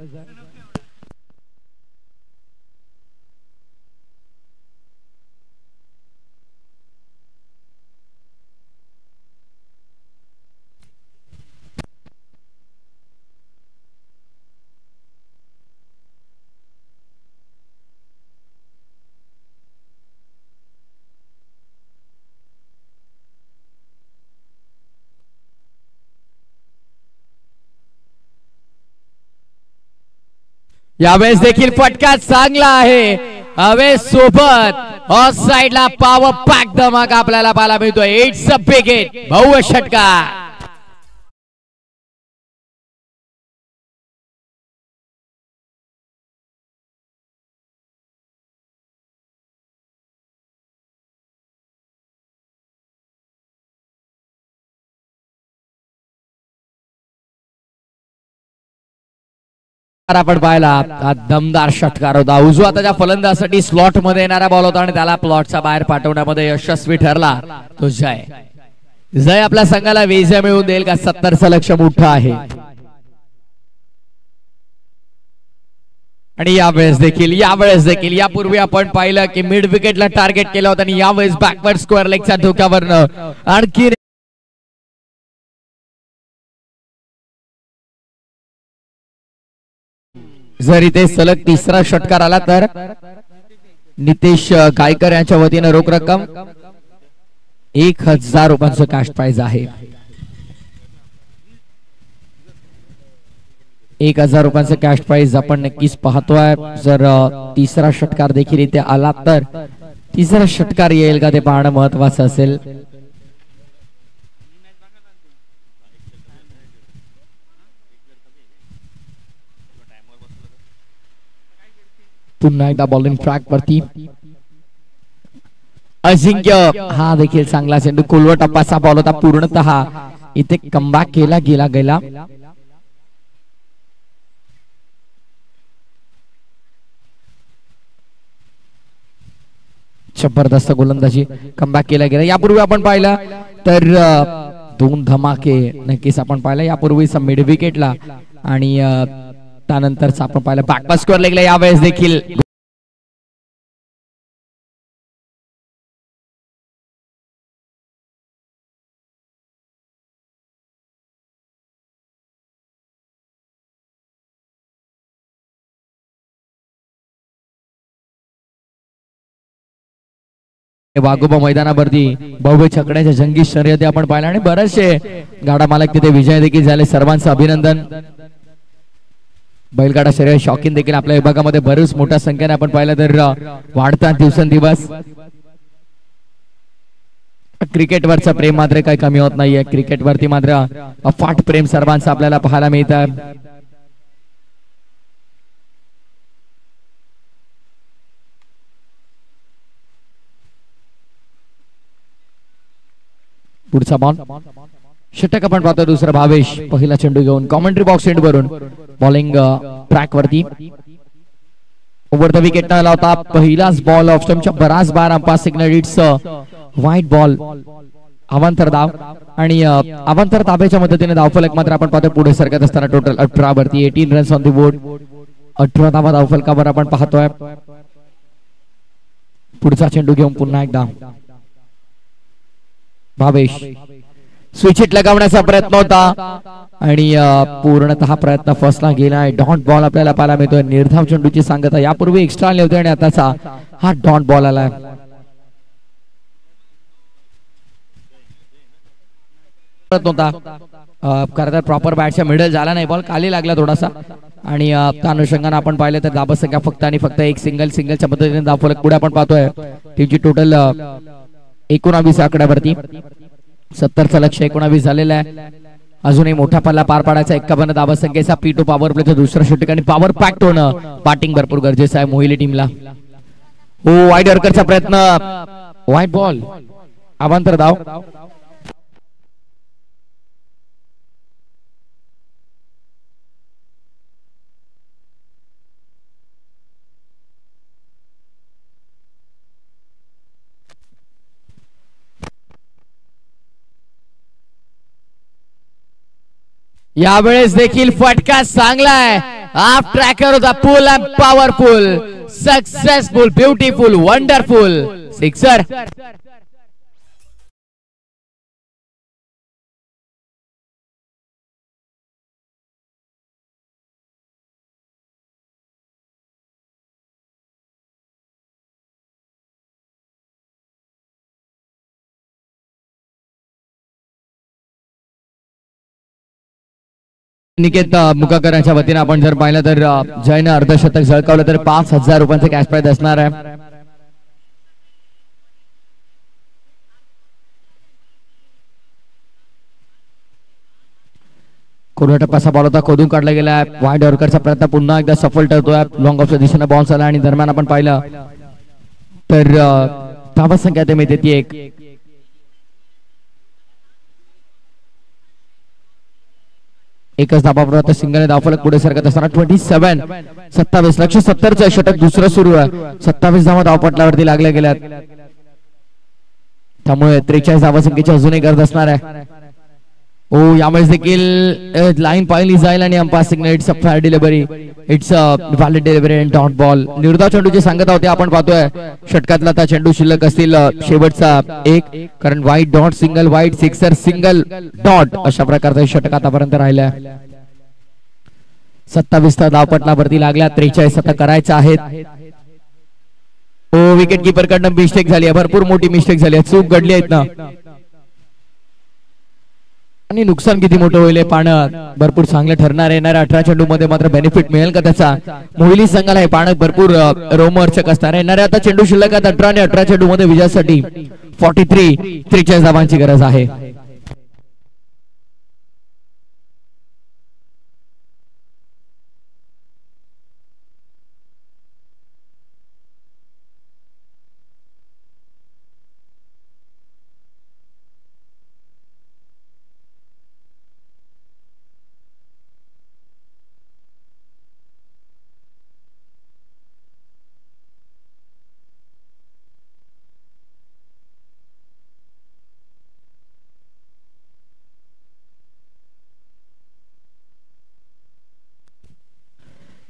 यावेळेस देखील फटका चांगला आहे. हवे सोबत ऑफ साइडला पॉवर पॅक धमाका आपल्याला पाहायला मिळतोय. इट्स अ बिग हिट, भव्य षटकार. आपण पाहिला दमदार षटकार होता. उजवा त्याच्या फलंदाजासाठी स्लॉट मध्ये येणारा बॉल होता आणि त्याला प्लॉटच्या बाहेर पाठवण्यामध्ये यशस्वी ठरला तो जय. जय आपल्या संघाला विजय मिळवून देईल का? 70चं लक्ष मोठं आहे. आणि यावेळेस देखील यापूर्वी आपण पाहिलं की मिड विकेटला टार्गेट केलं होतं आणि यावेळेस बॅकवर्ड स्क्वेअर लेगच्या धोक्यावरनं आणखी जर इथे सलग तिसरा षटकार आला तर नितेश गायकर यांच्या वतीने रोख रक्कम 1000 रुपयांचं कॅश प्राइज आहे. 1000 रुपयांचं कॅश प्राइज आपण नक्कीच पाहतोय. जर तिसरा षटकार देखील इथे आला तर तिसरा षटकार येईल का ते पाहणं महत्वाचं असेल. पुन्हा एकदा बॉलिंग ट्रॅक वरती अजिंक्य. हा देखील चांगला चेंडू कुलवा टप्पाचा बॉल होता. पूर्णतः इथे कमबॅक केला गेला. जबरदस्त गोलंदाजी कमबॅक केला गेला. यापूर्वी आपण पाहिलं तर 2 धमाके नक्कीच आपण पाहिलं यापूर्वीचा मिड विकेटला आणि त्यानंतरच आपण पाहिलं बॅकपास स्कोअर लेगला. यावेळेस देखील वाघोबा मैदानावरती भव्य छकड्याच्या जंगी शर्यती आपण पाहिल्या आणि बरेचसे गाडा मालक तिथे विजय देखील झाले. सर्वांचं अभिनंदन. बैलगाडा शर्यत शौकीन देखील आपल्या विभागामध्ये बरेच मोठ्या संख्येने आपण पाहिलं तर वाढतात दिवसेंदिवस. क्रिकेटवरचं प्रेम मात्र काही कमी होत नाहीये. क्रिकेटवरती मात्र अफाट प्रेम सर्वांचं आपल्याला पाहायला मिळतं. पुढचा बॉल षटक आपण पाहतो. दुसरा भावेश पहिला चेंडू घेऊन कॉमेंट्री बॉक्स एंड वरून बॉलिंग ट्रॅक वरती ओव्हर द विकेट न लावता पहिलाच बॉल ऑफ स्टंपच्या बराच बार umpire signal it's wide ball. अवांतर धाव आणि अवांतर धाब्याच्या मदतीने धावफलक मात्र आपण पाहतो पुढे सरकत असताना टोटल 18 वरती 18 रन्स ऑन द बोर्ड. 18 धावा धावफलकावर आपण पाहतोय. पुढचा चेंडू घेऊन पुन्हा एकदा भावेश स्विच हिट लगावण्याचा प्रयत्न होता आणि पूर्णतः प्रयत्न फसला गेलाय. डॉट बॉल आपल्याला पाहायला मिळतोय. निर्धाव चेंडूची सांगता यापूर्वी एक्स्ट्रा आले होते आणि आताचा हा डॉट बॉल आलाय. खरं तर प्रॉपर बॅटच्या मिडल झाला नाही. बॉल खाली लागला थोडासा आणि त्या अनुषंगाने आपण पाहिलं तर धाबा संख्या फक्त आणि फक्त एक सिंगलच्या पद्धतीने धावफलक पुढे आपण पाहतोय. टीमची टोटल 19 आकड्यावरती 70चं लक्ष 19 झालेलं आहे. अजूनही मोठा पल्ला पार पाडायचा. 51 धाबा संख्येचा P2 पॉवर प्लेचं दुसऱ्या षटकाने पॉवर पॅक्ट होणं बॅटिंग भरपूर गरजेचं आहे मोहिली टीमला. हो वाईड यॉर्करचा प्रयत्न. व्हाईट बॉल अवांतर धाव. यावेळेस देखील फटका चांगला आहे. हाफ ट्रॅकर होता. Pull and powerful successful beautiful wonderful sixer. Niket मुकाकरांच्या वतीने आपण जर पाहिलं तर जयनं अर्धशतक झळकावलं तर 5,000 रुपयांचे कॅश प्राइज असणार आहे. कोणा टप्प्याचा बॉल होता, खोदून काढला गेला. वाईड यॉर्करचा प्रयत्न पुन्हा एकदा सफल ठरतोय. लॉंग ऑफच्या दिशेने बाउन्स आला आणि दरम्यान आपण पाहिलं तर धावा संख्या ते मिळते ती 1. एकच धाबापर्यंत सिंगलने धावफलक पुढे सरकत असताना 27 लक्ष 70चं षटक दुसरं सुरू आहे. 27 धावा धावपटलावरती लागल्या गेल्यात, त्यामुळे 43 धावा संख्येची अजूनही गरज असणार आहे. यामुळे देखील लाईन पाहिली जाईल आणि umpire signal it's a fair delivery, it's a valid delivery and dot ball. निर्धाव चेंडूची सांगत होते आपण पाहतोय षटकातला आता चेंडू शिल्लक असतील शेवटचा 1, कारण वाईट डॉट सिंगल, वाईट सिक्सर सिंगल डॉट अशा प्रकारचा षटक आतापर्यंत राहिलाय. 27 धावपटलावरती लागल्या, 43 आता करायचं आहेत. विकेट किपर कडनं मिस्टेक झाली आहे, भरपूर मोठी मिस्टेक झाली आहे, चूक घडली आहेत ना, आणि नुकसान किती मोठं होईल पानं भरपूर चांगलं ठरणार. येणाऱ्या 18 चेंडू मध्ये मात्र बेनिफिट मिळेल का त्याचा? मोहिली संघाला हे पानं भरपूर रोमहर्षक असणार. येणाऱ्या आता चेंडू शिल्लक 18 आणि 18 चेंडू मध्ये विजयासाठी 43 धावांची गरज आहे.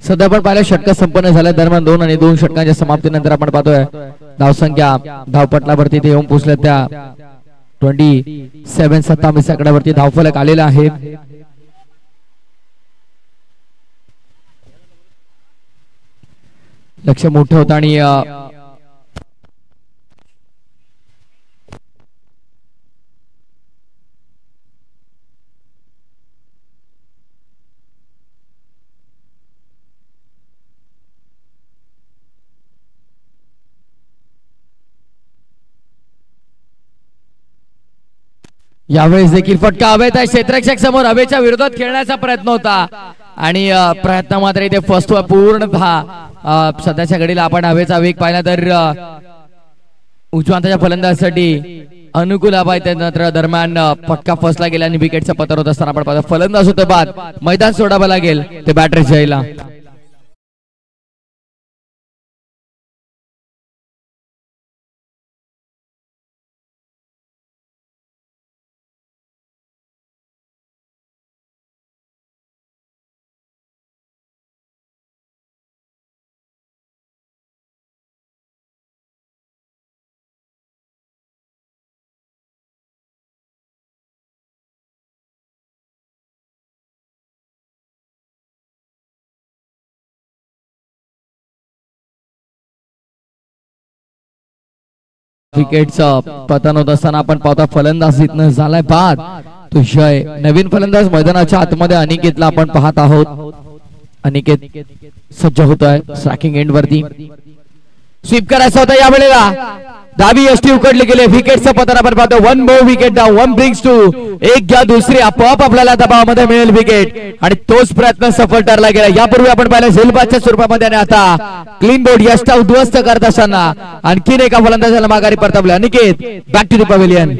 सध्या आपण पाहिलं षटक संपन्न झाल्या दरम्यान 2 आणि 2 षटकांच्या समाप्तीनंतर आपण पाहतोय धावसंख्या धावपटलावरती ते येऊन पोहोचल्या त्या 27 आकड्यावरती धावफलक आलेला आहे. लक्ष मोठं होतं आणि यावेळेस देखील फटका हवेत आहे. क्षेत्ररक्षक समोर हवेच्या विरोधात खेळण्याचा प्रयत्न होता आणि प्रयत्न मात्र इथे फर्स्ट पूर्णतः सध्याच्या घडीला आपण हवेचा वेग पाहिला तर उजव्या फलंदाजासाठी अनुकूल हवा आहे. त्यानंतर दरम्यान फटका फसला गेला आणि विकेटचा पतन होत असताना आपण पाहतो फलंदाज होतो बाद मैदान सोडावं लागेल ते बॅटर जयला. विकेटचं पतन होत असताना आपण पाहतो फलंदाज इथनं झालाय बाद तो जय. नवीन फलंदाज मैदानाच्या आतमध्ये अनिकेतला आपण पाहत आहोत. अनिकेत सज्ज होत आहे स्ट्रायकिंग एंड वरती. स्वीप करायचा होता या वेळेला, डावी यष्टी उकडली गेली. विकेटचं पतन आपण पाहतो. 1 मोर विकेट डाऊन, 1 ब्रिंग्स 2. एक घ्या दुसरी, आपोआप आपल्याला दबावामध्ये मिळेल विकेट आणि तोच प्रयत्न सफल ठरला गेला. यापूर्वी आपण पाहिलं झेलबादच्या स्वरूपामध्ये आणि आता क्लीन बोर्ड यष्टा उद्ध्वस्त करत असताना आणखीन एका फलंदाजाला माघारी परतवलं. Aniket back to the pavilion.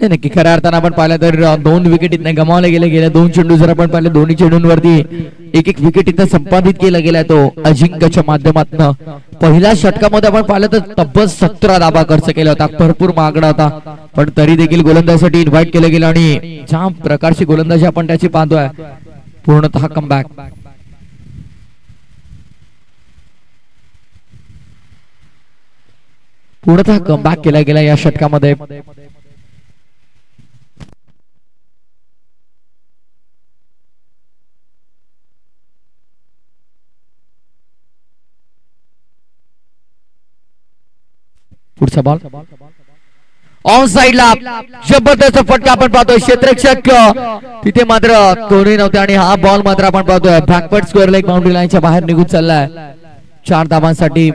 नक्की खऱ्या अर्थानं आपण पाहिलं तर 2 विकेट इथं गमावले गेल्या 2 चेंडू जर आपण पाहिले दोन्ही चेंडूंवरती एक विकेट इथं संपादित केला गेला. तो अजिंक्यच्या माध्यमातून पहिल्या षटकामध्ये आपण पाहिलं तर तब्बल 17 धावा खर्च केला होता. भरपूर महागडा होता पण तरी देखील गोलंदाजीसाठी इन्व्हाइट केलं गेलं आणि ज्या प्रकारची गोलंदाजी आपण त्याची पाहतोय पूर्णतः कमबॅक. पूर्णतः कमबॅक केला गेला या षटकामध्ये. पुढचा बॉल ऑन साइडला जबरदस्त फटका आपण पाहतोय. क्षेत्ररक्षक तिथे मात्र कोणी नव्हते आणि हा बॉल मात्र आपण पाहतोय बॅकवर्ड स्क्वेअर लेग बाउंड्री लाईनच्या बाहेर निघून चाललाय. 4 धावांसाठी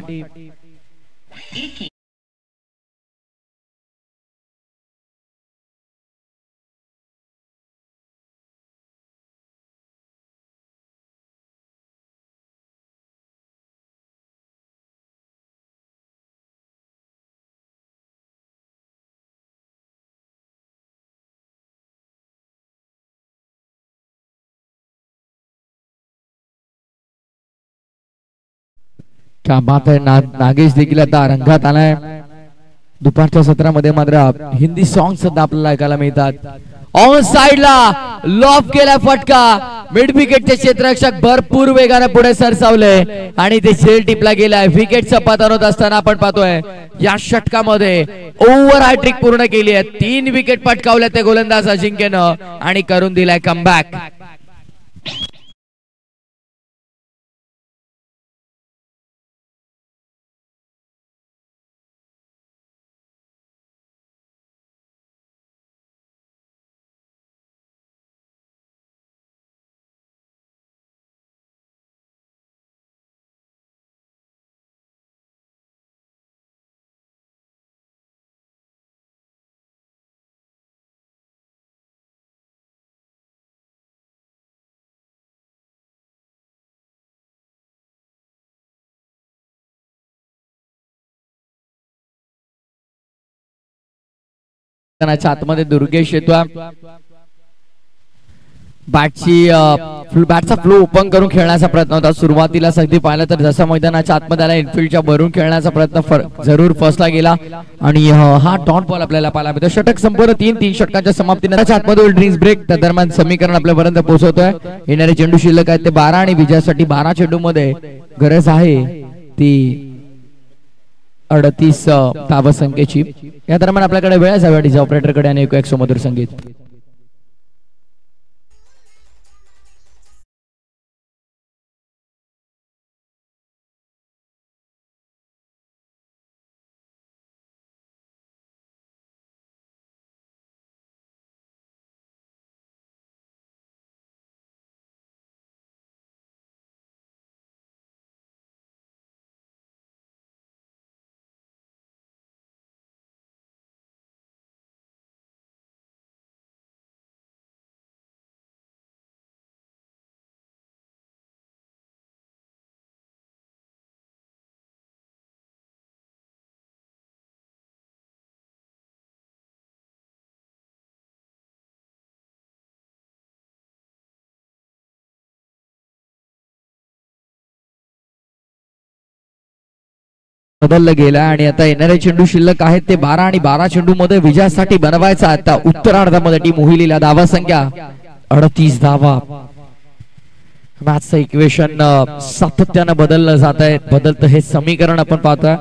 क्या बात आहे. नागेश देखील आता रंगात आलाय. दुपारच्या सत्रामध्ये मात्र हिंदी सॉंग सुद्धा आपल्याला ऐकायला मिळतात. ऑन साइडला लॉफ केला फटका. मिड विकेटचे क्षेत्ररक्षक भरपूर वेगाने पुढे सरसावले आणि ते झेल टिपला गेलाय. विकेटचं पतन होत असताना आपण पाहतोय या षटकामध्ये ओव्हर हॅट्रिक पूर्ण केली आहे. 3 विकेट पटकावल्या ते गोलंदाज अजिंक्यनं आणि करून दिलाय कमबॅक. आतमध्ये दुर्गेश येतो. बॅटचा फ्लो ओपन करून खेळण्याचा प्रयत्न होता. सुरुवातीला अगदी पाहिलं तर जसं मैदानाच्या आतमध्ये आला इनफिल्डच्या भरून खेळण्याचा प्रयत्न जरूर फसला गेला आणि हा डॉट बॉल आपल्याला पाहायला मिळतो. षटक संपूर्ण 3 षटकांच्या समाप्तीनंतर आतमध्ये ड्रिंक्स ब्रेक त्या दरम्यान समीकरण आपल्यापर्यंत पोहोचवतोय. येणारे चेंडू शिल्लक आहेत ते 12 आणि विजयासाठी 12 चेंडू मध्ये गरज आहे ती 38 धावसंख्येची. या दरम्यान आपल्याकडे वेळ जाव्या डीजे ऑपरेटर कडे आणि एक सुमधुर संगीत. बदललं गेला आणि आता येणारे चेंडू शिल्लक आहेत ते 12 आणि 12 चेंडू मध्ये विजयासाठी बनवायचा. आता उत्तरार्धामध्ये टीम उहिलेला धावा संख्या 38 धावा. मॅचचं इक्वेशन सातत्यानं बदललं जात आहे. बदलतं हे समीकरण आपण पाहतोय.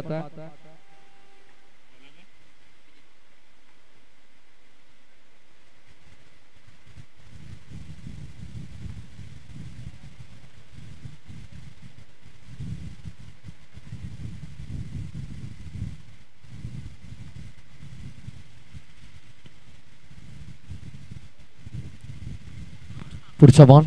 पुढचा बॉल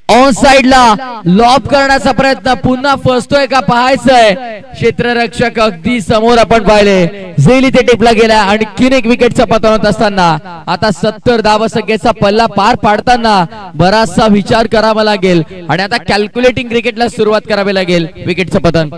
ऑन साइडला लॉब करण्याचा प्रयत्न पुन्हा फसतोय का पाहायचंय. क्षेत्ररक्षक अगदी समोर आपण पाहिले. झेल इथे टिपला गेला आणि आणखीन एक विकेटचा पतन होत असताना आता 70 धावसंख्येचा पल्ला पार पाडताना बराचसा विचार करावा लागेल आणि आता कॅल्क्युलेटिंग क्रिकेटला सुरुवात करावी लागेल. विकेटचं पतन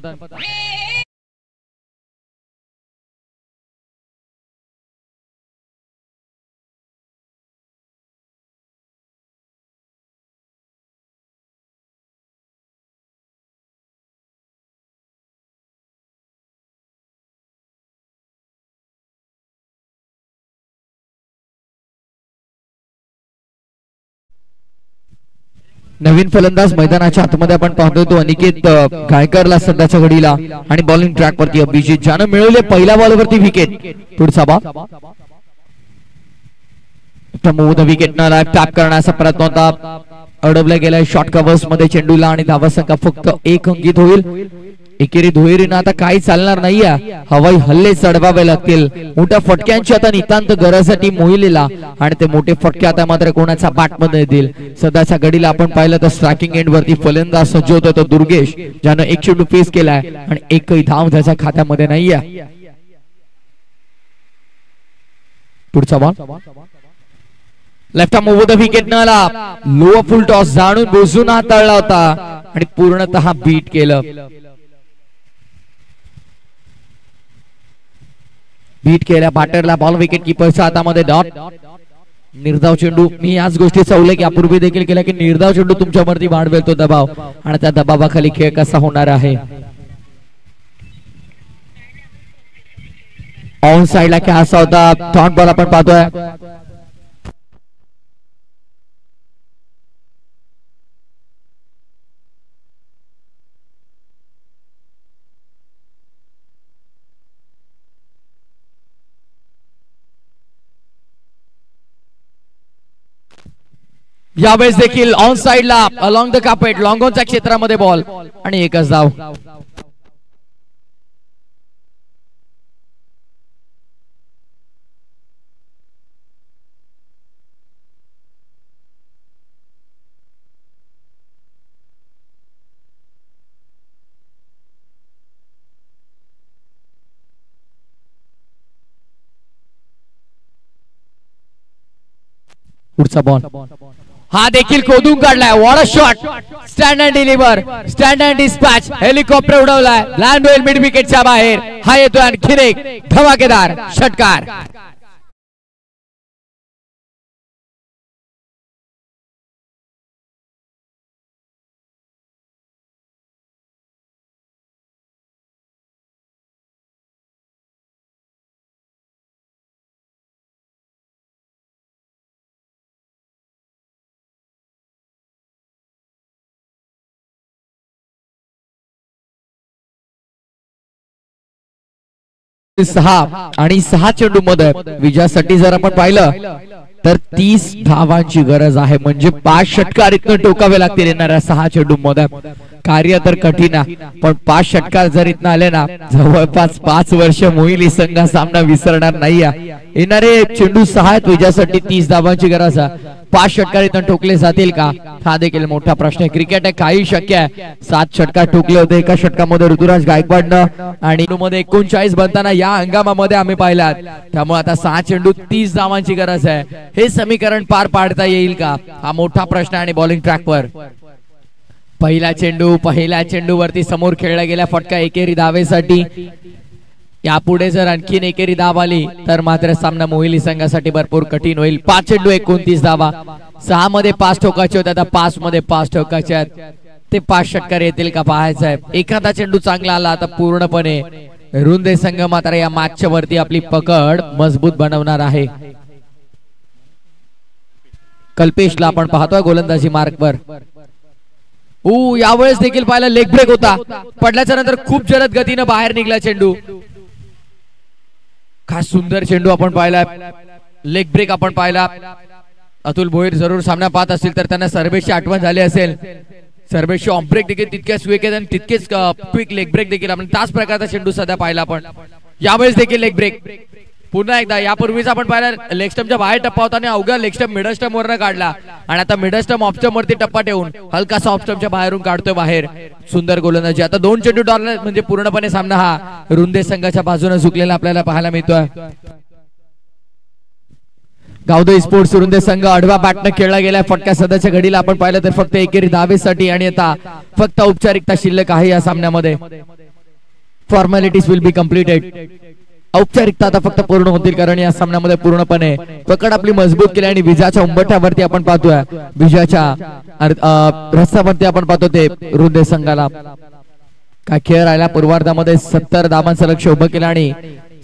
नवीन फलंदाज मैदानाच्या आतमध्ये आपण पाहतोय तो अनिकेत गायकरला सध्याच्या घडीला आणि बॉलिंग ट्रॅक वरती अभिजित ज्यानं मिळवले पहिल्या बॉलवरती विकेट. पुढचा बॉल विकेटनं लाईव्ह टॅप करण्याचा प्रयत्न होता, अडवल्या गेल्या शॉर्ट कव्हर्स मध्ये चेंडूला आणि धावासंख्या फक्त 1 अंकित होईल. एकेरी दुहेरीनं आता काही चालणार नाहीये, हवाई हल्ले चढवावे लागतील. मोठ्या फटक्यांची आता नितांत गरजसाठी मोहिलेला आणि ते मोठे फटके आता मात्र कोणाचा बॅट मध्ये येतील. सध्याच्या घडीला आपण पाहिलं तर स्ट्रायकिंग एंड वरती फलंदाज सज्ज होता तो दुर्गेश ज्यानं 1 चेंडू फेस केलाय आणि एकही धाव त्याच्या खात्यामध्ये नाहीये. पुढचा ball left arm over the wicket न आला, लो फुल टॉस जाणून बुजून हाताळला होता आणि पूर्णतः बीट केलं. बीट केल्या बॅटरला बॉल विकेट किपरच्या हातामध्ये डॉट. निर्धाव चेंडू, मी याच गोष्टीचा उल्लेख यापूर्वी देखील केला की निर्धाव चेंडू तुमच्यावरती वाढवेल तो दबाव आणि त्या दबावाखाली खेळ कसा होणार आहे. ऑन साइडला खेळ असा होता, डॉट बॉल आपण पाहतोय. यावेळेस देखील ऑन साइडला अलॉंग द कार्पेट लॉंग ऑनच्या क्षेत्रामध्ये बॉल आणि एकच धाव. पुढचा बॉल हा देखील खोदून काढलाय. What a shot, stand and deliver, stand and dispatch. Helicopter उडवलाय, लँड होईल मिड विकेटच्या बाहेर. हा येतोय आणखीन एक धमाकेदार षटकार. सहा आणि 6 चेंडू मध्ये विजयासाठी जर आपण पाहिलं तर 30 धावांची गरज आहे. म्हणजे 5 षटकार इतकं टोकावे लागतील येणाऱ्या 6 चेंडू मध्ये. कार्य तर कठीण आहे पण 5 षटकार जर इथं आले ना जवळपास 5 वर्ष मोहिली संघ सामना विसरणार नाही. येणारे चेंडू 6 आहेत, विजयासाठी 30 धावांची गरज आहे. 5 षटकार इथं ठोकले जातील का हा देखील मोठा प्रश्न आहे. क्रिकेट आहे काही शक्य आहे. 7 षटकार ठोकले होते एका षटकामध्ये ऋतुराज गायकवाडनं आणि मध्ये 39 बनताना या हंगामामध्ये आम्ही पाहिलात. त्यामुळे आता 6 चेंडू 30 धावांची गरज आहे. हे समीकरण पार पाडता येईल का हा मोठा प्रश्न. आणि बॉलिंग ट्रॅकवर पहिला चेंडू वरती समोर खेळला गेला फटका एकेरी धावेसाठी. यापुढे जर आणखीन एकेरी धाव आली तर मात्र सामना मोहिली संघासाठी भरपूर कठीण होईल. 5 चेंडू 29 धावा, 6 मध्ये 5 ठोकायचे होते, आता 5 मध्ये 5 ठोकायचे आहेत. ते 5 षटकार येतील का पाहायचं आहे. एखादा चेंडू चांगला आला आता पूर्णपणे रुंदे संघ मात्र या मॅचच्या वरती आपली पकड मजबूत बनवणार आहे. कल्पेशला आपण पाहतोय गोलंदाजी मार्कवर. यावेळेस देखील पाहिलं लेग ब्रेक होता, पडल्याच्या नंतर खूप जलद गतीने बाहेर निघला चेंडू. खास सुंदर चेंडू आपण पाहिला, लेग ब्रेक आपण पाहिला. अतुल भोईर जरूर सामना पाहत असतील तर त्यांना सर्वेची आठवण झाली असेल. सर्वेची ऑफ ब्रेक देखील तितक्याच क्विक आणि तितकेच क्विक लेग ब्रेक देखील आपण त्याच प्रकारचा चेंडू सध्या पाहिला. आपण यावेळेस देखील लेग ब्रेक पुन्हा एकदा. यापूर्वीच आपण पाहिलं लेग स्टंपच्या बाहेर टप्पा होता आणि अवघ्या लेग स्टंप मिडल स्टंप वरनं काढला आणि आता मिडल स्टंप ऑफ स्टंप वरती टप्पा ठेवून हलकासा ऑफ स्टंपच्या बाहेरून काढतोय बाहेर. सुंदर गोलंदाजी. आता 2 चेंडू डॉलर म्हणजे पूर्णपणे सामना हा रुंदे संघाच्या बाजूने झुकलेला आपल्याला पाहायला मिळतोय. गावदे स्पोर्ट्स रुंदे संघ आडवा बॅटनं खेळला गेलाय. फटका सध्याच्या घडीला आपण पाहिलं तर फक्त एकेरी धावेसाठी आणि आता फक्त औपचारिकता शिल्लक आहे या सामन्यामध्ये. Formalities will be completed. औपचारिकता आता फक्त पूर्ण होतील कारण या सामन्यामध्ये पूर्णपणे पकड आपली मजबूत केली आणि विजयाच्या उंबरठ्यावरती आपण पाहतोय, विजयाच्या रस्त्यावरती आपण पाहतो ते रुंदे संघाला. काय खेळ राहिला पूर्वार्धामध्ये 70 धावांचं लक्ष उभं केलं आणि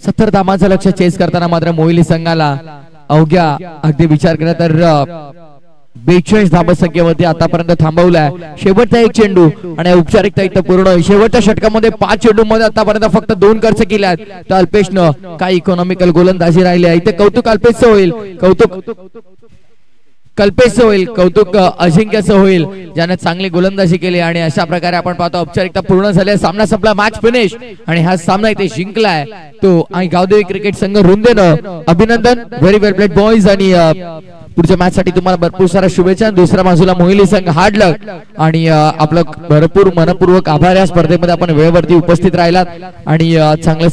70 धावांचं लक्ष चेस करताना मात्र मोहिली संघाला अवघ्या अगदी विचार केला तर 42 धाबसंख्येमध्ये आतापर्यंत थांबवलाय. शेवटचा एक चेंडू आणि औपचारिकता इथं पूर्ण. शेवटच्या षटकामध्ये 5 चेंडू मध्ये आतापर्यंत फक्त 2 खर्च केले आहेत. तर अल्पेशनं काही इकॉनॉमिकल गोलंदाजी राहिली आहे. इथे कौतुक अल्पेशचं होईल, कल्पेशचं होईल, कौतुक अजिंक्यचं होईल ज्याने चांगली गोलंदाजी केली. आणि अशा प्रकारे आपण पाहतो औपचारिकता पूर्ण झाली. सामना संपला, मॅच फिनिश. आणि हा सामना इथे जिंकलाय तो आणि गावदेवी क्रिकेट संघ रुंदेनं. अभिनंदन, व्हेरी वेल प्लेड बॉईज. आणि पुढच्या मॅच साठी तुम्हाला भरपूर साऱ्या शुभेच्छा. दुसऱ्या बाजूला मोहिली संघ हार्ड लक आणि आपलं भरपूर मनपूर्वक आभार. या स्पर्धेमध्ये आपण वेळेवरती उपस्थित राहिलात आणि चांगलं